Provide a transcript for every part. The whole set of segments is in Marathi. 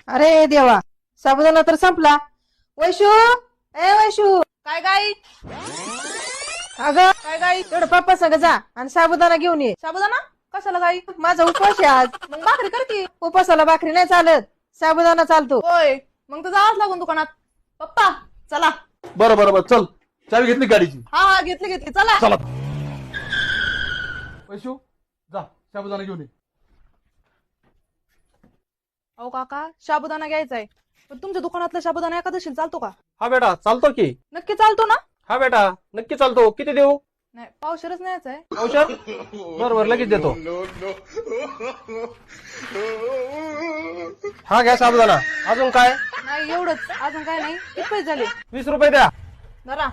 अरे देवा, साबुदाणा तर संपला. वैशू, ए वैशू, काय गाई अगं काय गाई तेवढं पप्पा संग जा आणि साबुदाणा घेऊन ये. साबुदाणा कशाला गाई? माझा उपवास आहे आज. मग भाकरी कर की. उपवासाला भाकरी नाही चालत, साबुदाणा चालतो. होय, मग तर जावंच लागून दुकानात. पप्पा चला. बरं बरं बरं, चल. चावी घेतली गाडीची? हा घेतली चला. चला. वैशू, जा साबुदाणा घेऊन ये. अहो काका, साबुदाणा घ्यायचाय, पण तुमच्या दुकानातला साबुदाणा एकादशीला चालतो का? हा बेटा चालतो की. नक्की चालतो ना? हा बेटा नक्की चालतो. किती देऊ? नाही, पावशेरच न्यायचंय. औषध बरोबर लगेच देतो. हा घ्या साबुदाणा. अजून काय? नाही एवढंच, अजून काय नाही. किती पैसे झाले? 20 रुपये द्या. जरा.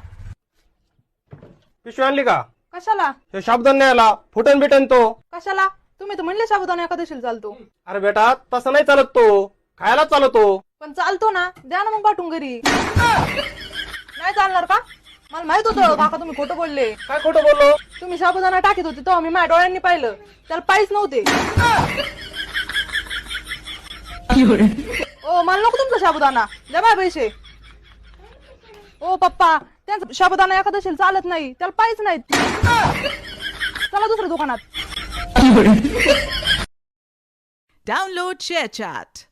पिशवी आणली का? कशाला? हे साबुदाणा न्यायला फुटन बिटन तो. कशाला? तुम्ही तर म्हणले साबुदाणा एकादशीला चालतो. अरे बेटा तसं नाही चालत तो, खायला चालतो. पण चालतो ना, द्या ना मग पाठवून घरी. नाही चालणार का? मला माहित होतं काका तुम्ही खोटं बोलले. काय खोटं बोललो? तुम्ही साबुदाणा टाकीत होते तेव्हा मी माझ्या डोळ्यांनी पाहिलं, त्याला पायच नव्हते. ओ मला नको तुमचा साबुदाणा, द्या माझे पैसे. ओ पप्पा, त्यांचा साबुदाणा एकादशीला चालत नाही, त्याला पायच नाहीत. चला दुसऱ्या दुकानात. Download ShareChat.